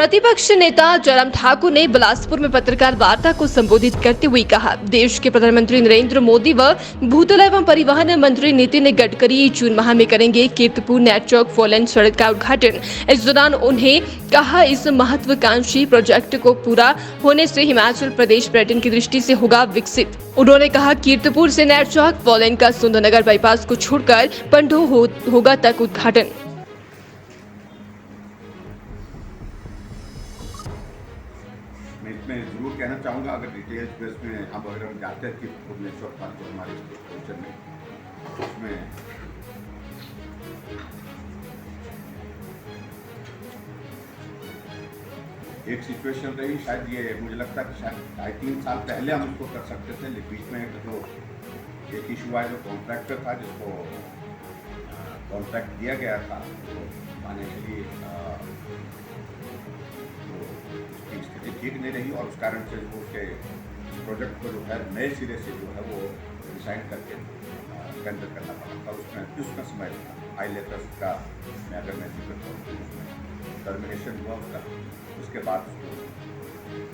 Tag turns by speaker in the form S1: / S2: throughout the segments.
S1: प्रतिपक्ष नेता जयराम ठाकुर ने बिलासपुर में पत्रकार वार्ता को संबोधित करते हुए कहा, देश के प्रधानमंत्री नरेंद्र मोदी व भूतल एवं परिवहन मंत्री नितिन गडकरी जून माह में करेंगे कीर्तिपुर नेरचौक 4 लेन सड़क का उद्घाटन। इस दौरान उन्हें कहा, इस महत्वाकांक्षी प्रोजेक्ट को पूरा होने से हिमाचल प्रदेश पर्यटन की दृष्टि से होगा विकसित। उन्होंने कहा, कीर्तिपुर से नेरचौक 4 लेन का सुंदरनगर बाईपास को छोड़कर पंडो होगा तक उद्घाटन।
S2: मैं इसमें जरूर कहना चाहूँगा, अगर डिटेल्स बेस में हम अगर हम जाते हैं कि भुवनेश्वर पार्क जो हमारे क्वेश्चन में उसमें एक सिचुएशन रही, शायद ये मुझे लगता है कि शायद 3 साल पहले हम इसको कर सकते थे, लेकिन बीच में जो एक इशू आया, जो कॉन्ट्रैक्टर था जिसको कॉन्ट्रैक्ट दिया गया था, तो फाइनेंशियली स्थिति ठीक नहीं रही और उस कारण से वो उसके प्रोजेक्ट को जो है नए सिरे से जो है वो डिसाइड करके टेंडर करना पड़ा था। उसमें समय हाई लेवल का मैं अगर मैं जिक्र करूँ तो उसमें टर्मिनेशन हुआ उसका, उसके बाद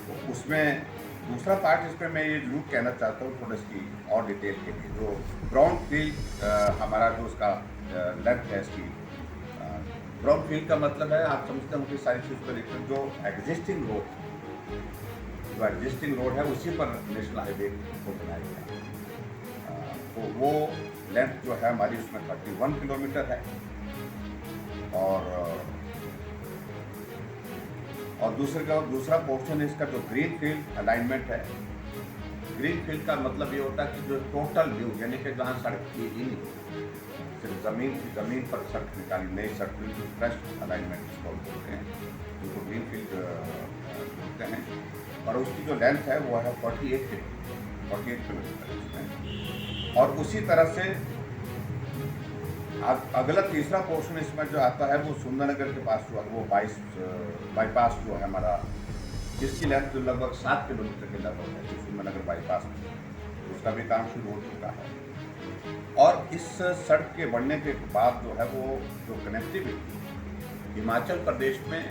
S2: तो उसमें दूसरा पार्ट जिसमें मैं ये जरूर कहना चाहता हूँ थोड़ा इसकी और डिटेल के लिए, जो ग्राउंड फील्ड हमारा जो उसका लेंथ है इसकी, ग्राउंड फील्ड का मतलब है आप समझते हैं कि सारी चीज़ को लेकर जो एग्जिस्टिंग रोड है उसी पर नेशनल हाईवे को बनाया गया। तो वो लेंथ जो है हमारी उसमें 31 किलोमीटर है और दूसरा पोर्शन इसका जो ग्रीन फील्ड अलाइनमेंट है, ग्रीन फील्ड का मतलब ये होता है कि जो टोटल व्यू यानी कि जहाँ सड़क की ही नहीं, सिर्फ ज़मीन पर सड़क निकाली, नई सड़क बिल्कुल फ्रेश अलाइनमेंट इसको बोलते हैं, जिनको ग्रीन फील्ड बोलते हैं। और उसकी जो लेंथ है वो है 48 किलोमीटर। और उसी तरह से अगला तीसरा पोर्शन इसमें जो आता है वो सुंदरनगर के पास जो है वो बाईपास जो है हमारा, जिसकी लेंथ जो लगभग 7 किलोमीटर के लगभग है, जो सुंदरनगर बाईपास उसका भी काम शुरू हो चुका है। और इस सड़क के बनने के बाद जो है वो जो कनेक्टिविटी हिमाचल प्रदेश में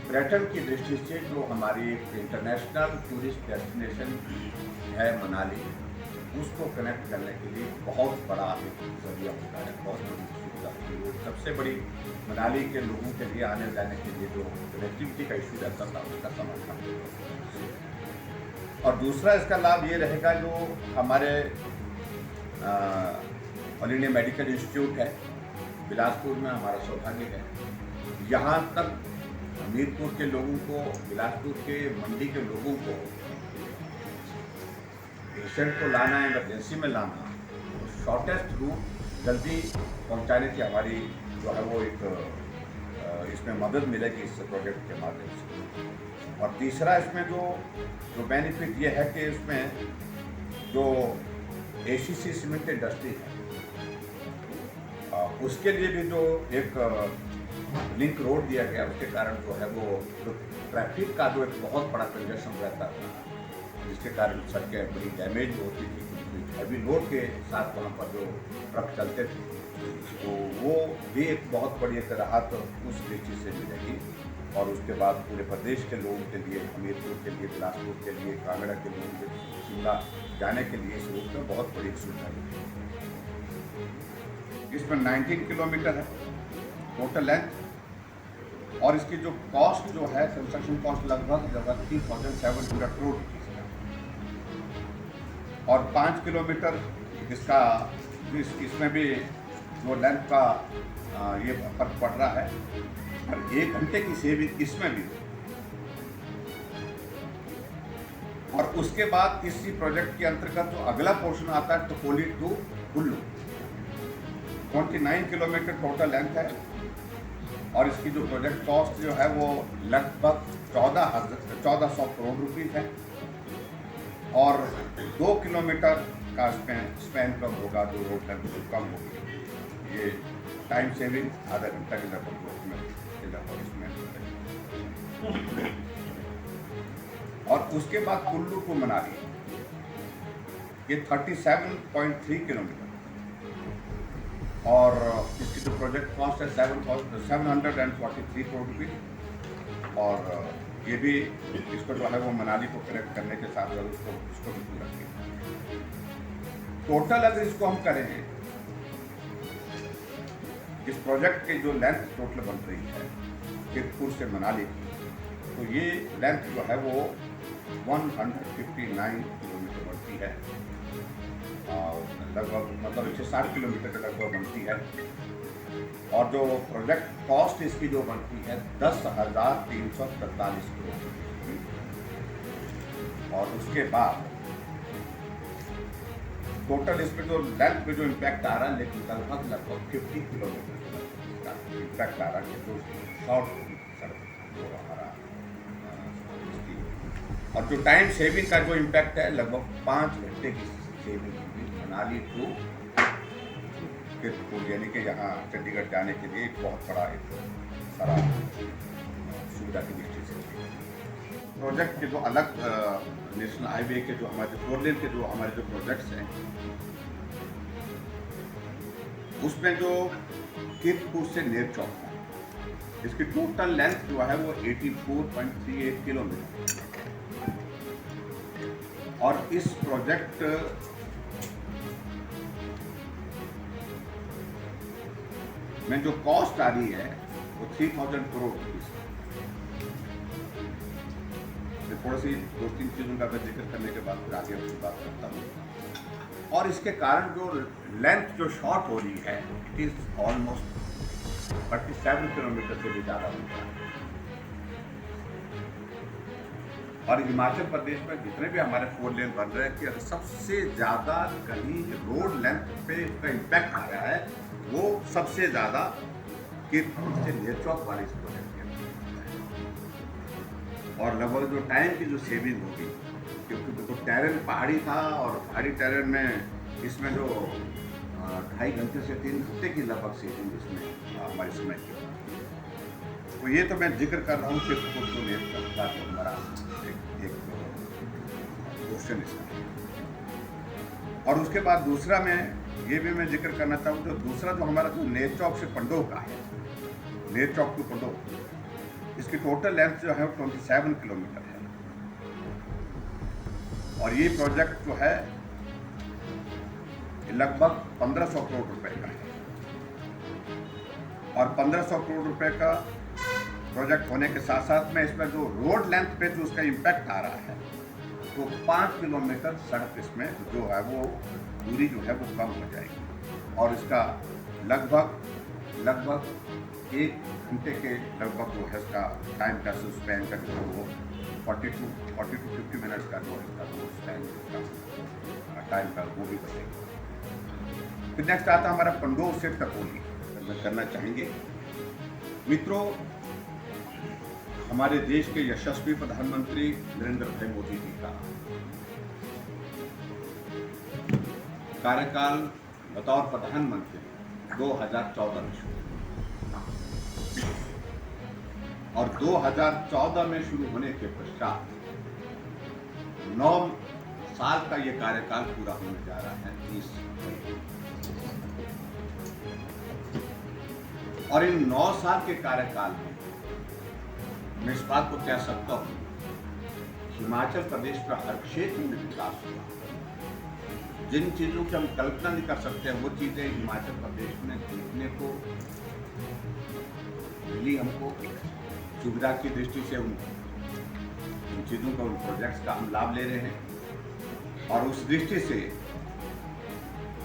S2: पर्यटन की दृष्टि से जो हमारी इंटरनेशनल टूरिस्ट डेस्टिनेशन है मनाली, उसको कनेक्ट करने के लिए बहुत बड़ा एक जरिया होता है, बहुत बड़ी सुविधा होती है। सबसे बड़ी मनाली के लोगों के लिए आने जाने के लिए जो कनेक्टिविटी का इशू रहता था उसका समाधान। और दूसरा इसका लाभ ये रहेगा, जो हमारे ऑल इंडिया मेडिकल इंस्टीट्यूट है बिलासपुर में, हमारा सौभाग्य है, यहाँ तक हमीरपुर के लोगों को, बिलासपुर के मंडी के लोगों को पेशेंट को लाना है, इमरजेंसी में लाना, तो शॉर्टेस्ट रूट जल्दी पहुंचाने की हमारी जो है वो एक इसमें मदद मिलेगी इस प्रोजेक्ट के माध्यम से। और तीसरा इसमें जो बेनिफिट ये है कि इसमें जो ACC सीमेंट इंडस्ट्री है उसके लिए भी जो एक लिंक रोड दिया गया, उसके कारण जो है वो जो ट्रैफिक का जो एक बहुत बड़ा कंजेशन रहता था, जिसके कारण सड़कें बड़ी डैमेज होती थी, क्योंकि हैवी लोड के साथ वहाँ पर जो ट्रक चलते थे, तो वो भी एक बहुत बड़ी एक राहत उस दृष्टि से मिलेगी। और उसके बाद पूरे प्रदेश के लोगों के लिए, हमीरपुर के लिए, बिलासपुर के लिए, कांगड़ा के लिए, शिमला जाने के लिए इस रूट में बहुत बड़ी सुविधा है। इसमें 19 किलोमीटर है टोटल लेंथ और इसकी जो कॉस्ट जो है कंस्ट्रक्शन कॉस्ट लगभग 3,700 करोड़ रुपीज़ है। और 5 किलोमीटर इसका इसमें भी जो लेंथ का ये फर्क पड़ रहा है, और 1 घंटे की सेविंग इसमें भी। और उसके बाद इसी प्रोजेक्ट के अंतर्गत जो अगला पोर्शन आता है Tokoli to Kullu, 29 kilometre total length है और इसकी जो प्रोजेक्ट कॉस्ट जो है वो लगभग 1400 करोड़ रुपीज़ है। और 2 किलोमीटर का स्पैन कम होगा, जो रोड लेंथ कम होगी, ये टाइम सेविंग आधा घंटा के लगभग इसमें। और उसके बाद कुल्लू टू मनाली ये 37.3 किलोमीटर और इसकी जो प्रोजेक्ट कॉस्ट है 743 करोड़ रुपये। और ये भी इसको जो है वो मनाली को कनेक्ट करने के साथ साथ उसको भी पूरा किया। टोटल अगर इसको हम करें, इस प्रोजेक्ट की जो लेंथ टोटल बन रही है कीरतपुर से मनाली की, तो ये लेंथ जो है वो 159 किलोमीटर बनती है, लगभग मतलब 160 किलोमीटर के लगभग बनती है। और जो प्रोजेक्ट कॉस्ट इसकी जो बनती है 10,343 करोड़। और उसके बाद टोटल इसमें जो लेंथ पे जो इम्पैक्ट आ रहा है, लेकिन लगभग 50 किलोमीटर का इम्पैक्ट आ रहा है, जो शॉर्ट सड़क जो हमारा और जो टाइम सेविंग का जो इम्पैक्ट है, लगभग 5 घंटे की सेविंग होगी मनाली टू कीरतपुर, यानी कि यहाँ चंडीगढ़ जाने के लिए एक बहुत बड़ा एक सारा सुविधा की दृष्टि से। प्रोजेक्ट के जो अलग नेशनल हाईवे के जो हमारे 4 लेन के जो हमारे जो प्रोजेक्ट्स हैं, उसमें जो कीरतपुर से नेरचौक है, इसकी टोटल लेंथ जो है वो 84.38 किलोमीटर। और इस प्रोजेक्ट में जो कॉस्ट आ रही है वो 3000 करोड़ रुपीज। थोड़ी सी 2-3 चीजों का जिक्र करने के बाद फिर आगे अपनी बात करता हूँ। और इसके कारण जो लेंथ जो शॉर्ट हो रही है, इट इज ऑलमोस्ट 37 किलोमीटर से भी ज़्यादा हो रहा है। और हिमाचल प्रदेश में जितने भी हमारे 4 लेन बन रहे हैं कि सबसे ज़्यादा कहीं रोड लेंथ पे इसका इम्पैक्ट आ रहा है, वो सबसे ज़्यादा कीरतपुर से नेरचौक वाले इस प्रोजेक्ट के। और लगभग जो टाइम की जो सेविंग होगी, क्योंकि देखो टेरेन पहाड़ी था और पहाड़ी टेरेन में इसमें जो 2.5 घंटे से 3 घंटे की लगभग सेविंग इसमें हमारे समय की। तो ये तो मैं जिक्र कर रहा हूँ कीरतपुर को नेरचौक का जो हमारा एक क्वेश्चन इसका। और उसके बाद दूसरा ये भी मैं जिक्र करना चाहूँ, तो दूसरा जो हमारा जो नेरचौक से पंडोह का है, नेरचौक टू पंडोह, इसकी टोटल लेंथ जो है 27 किलोमीटर है। और ये प्रोजेक्ट जो है लगभग 1500 करोड़ रुपए का है। और 1500 करोड़ रुपए का प्रोजेक्ट होने के साथ साथ में इसमें जो रोड लेंथ पे जो उसका इम्पैक्ट आ रहा है, तो 5 किलोमीटर सड़क इसमें जो है वो दूरी जो है वो कम हो जाएगी। और इसका लगभग 1 घंटे के लगभग जो है इसका टाइम का स्पैन का जो है वो 40 to 50 मिनट्स का जो है वो स्पैन का टाइम का वो भी बचेगा। फिर नेक्स्ट आता है हमारा पंडोह से टकोली में करना चाहेंगे। मित्रों, हमारे देश के यशस्वी प्रधानमंत्री नरेंद्र भाई मोदी जी का कार्यकाल बतौर प्रधानमंत्री 2014 में शुरू, और 2014 में शुरू होने के पश्चात 9 साल का ये कार्यकाल पूरा होने जा रहा है 30। और इन 9 साल के कार्यकाल में मैं इस बात को कह सकता हूँ, हिमाचल प्रदेश का हर क्षेत्र में विकास हुआ। जिन चीजों की हम कल्पना नहीं कर सकते हैं, वो चीजें हिमाचल प्रदेश में देखने को मिली हमको। सुविधा की दृष्टि से उन चीजों का, उन प्रोजेक्ट्स का हम लाभ ले रहे हैं। और उस दृष्टि से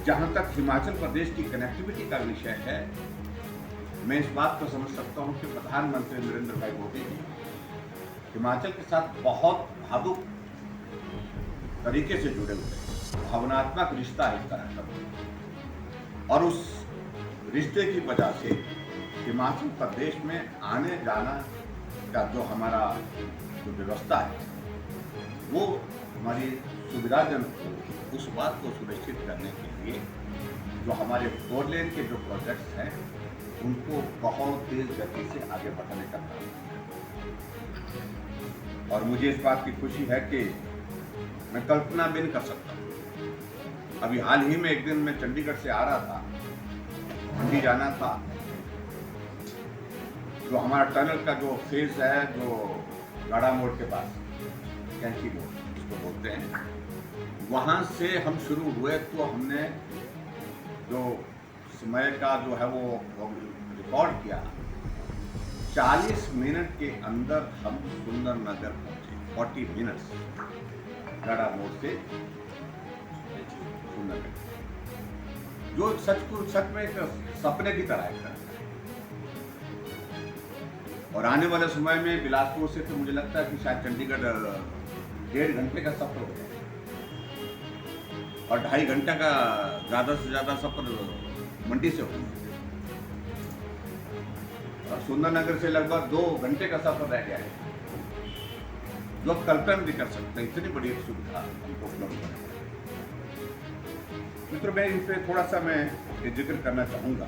S2: जहां तक हिमाचल प्रदेश की कनेक्टिविटी का विषय है, मैं इस बात को समझ सकता हूं कि प्रधानमंत्री नरेंद्र भाई मोदी जी हिमाचल के साथ बहुत भावुक तरीके से जुड़े हुए हैं, भावनात्मक रिश्ता है एक तरह का। और उस रिश्ते की वजह से हिमाचल प्रदेश में आने जाना का जो हमारा जो व्यवस्था है, वो हमारी सुविधाजनक हो, उस बात को सुनिश्चित करने के लिए जो हमारे 4 लेन के जो प्रोजेक्ट्स हैं, उनको बहुत तेज गति से आगे बढ़ाने का काम किया। और मुझे इस बात की खुशी है कि मैं कल्पना भी नहीं कर सकता। अभी हाल ही में एक दिन मैं चंडीगढ़ से आ रहा था, मंडी जाना था, जो हमारा टनल का जो फेज है, जो गाड़ा मोड़ के पास कैंची मोड़ इसको बोलते हैं, वहाँ से हम शुरू हुए तो हमने जो समय का जो है वो रिकॉर्ड किया। 40 मिनट के अंदर हम सुंदरनगर पहुंचे। 40 मिनट्स गाड़ा मोड़ से सुंदरनगर, जो सच में एक सपने की तरह है। और आने वाले समय में बिलासपुर से तो मुझे लगता है कि शायद चंडीगढ़ 1.5 घंटे का सफर हो जाए और 2.5 घंटे का ज़्यादा से ज़्यादा सफर मंडी से हो, और सुंदरनगर से लगभग 2 घंटे का सफर रह गया है, जो आप कल्पना भी कर सकते हैं। इतनी बड़ी एक सुविधा हमको उपलब्ध है। मित्रों, मैं इन पर थोड़ा सा मैं जिक्र करना चाहूँगा।